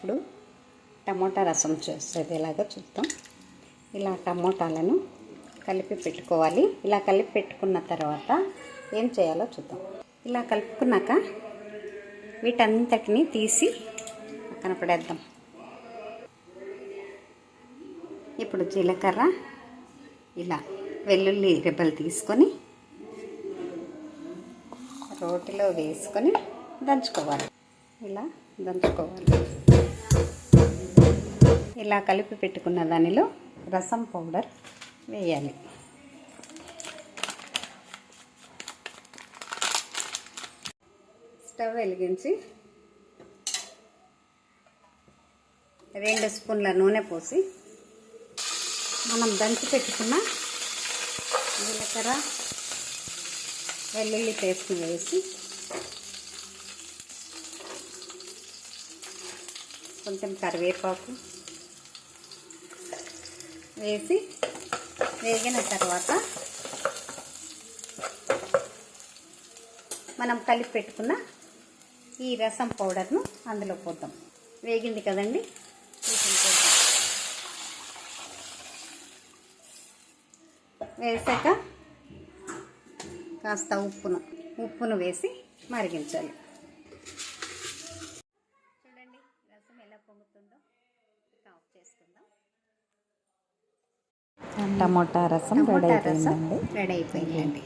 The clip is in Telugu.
ఇప్పుడు టమోటా రసం చేసేది ఎలాగో చూద్దాం. ఇలా టమోటాలను కలిపి పెట్టుకోవాలి. ఇలా కలిపి పెట్టుకున్న తర్వాత ఏం చేయాలో చూద్దాం. ఇలా కలుపుకున్నాక వీటంతటిని తీసి పక్కన పడేద్దాం. ఇప్పుడు జీలకర్ర, ఇలా వెల్లుల్లి రెబ్బలు తీసుకొని రోటిలో వేసుకొని దంచుకోవాలి. ఇలా దంచుకోవాలి. ఇలా కలిపి పెట్టుకున్న దానిలో రసం పౌడర్ వేయాలి. స్టవ్ వెలిగించి 2 స్పూన్ల నూనె పోసి మనం దంచి పెట్టుకున్న జీలకర్ర, వెల్లుల్లి పేస్ట్ వేసి కొంచెం కరివేపాకు వేసి వేగిన తర్వాత మనం కలిపి పెట్టుకున్న ఈ రసం పౌడర్ను అందులో పోద్దాం. వేగింది కదండి, వీటిని పోద్దాం. వేసాక కాస్త ఉప్పును వేసి మరిగించాలి. చూడండి రసం ఎలా పొంగుతుందో. ఆఫ్ చేసుకుందాం. టమోటా రసం రెడీ అయిపోయిందండి.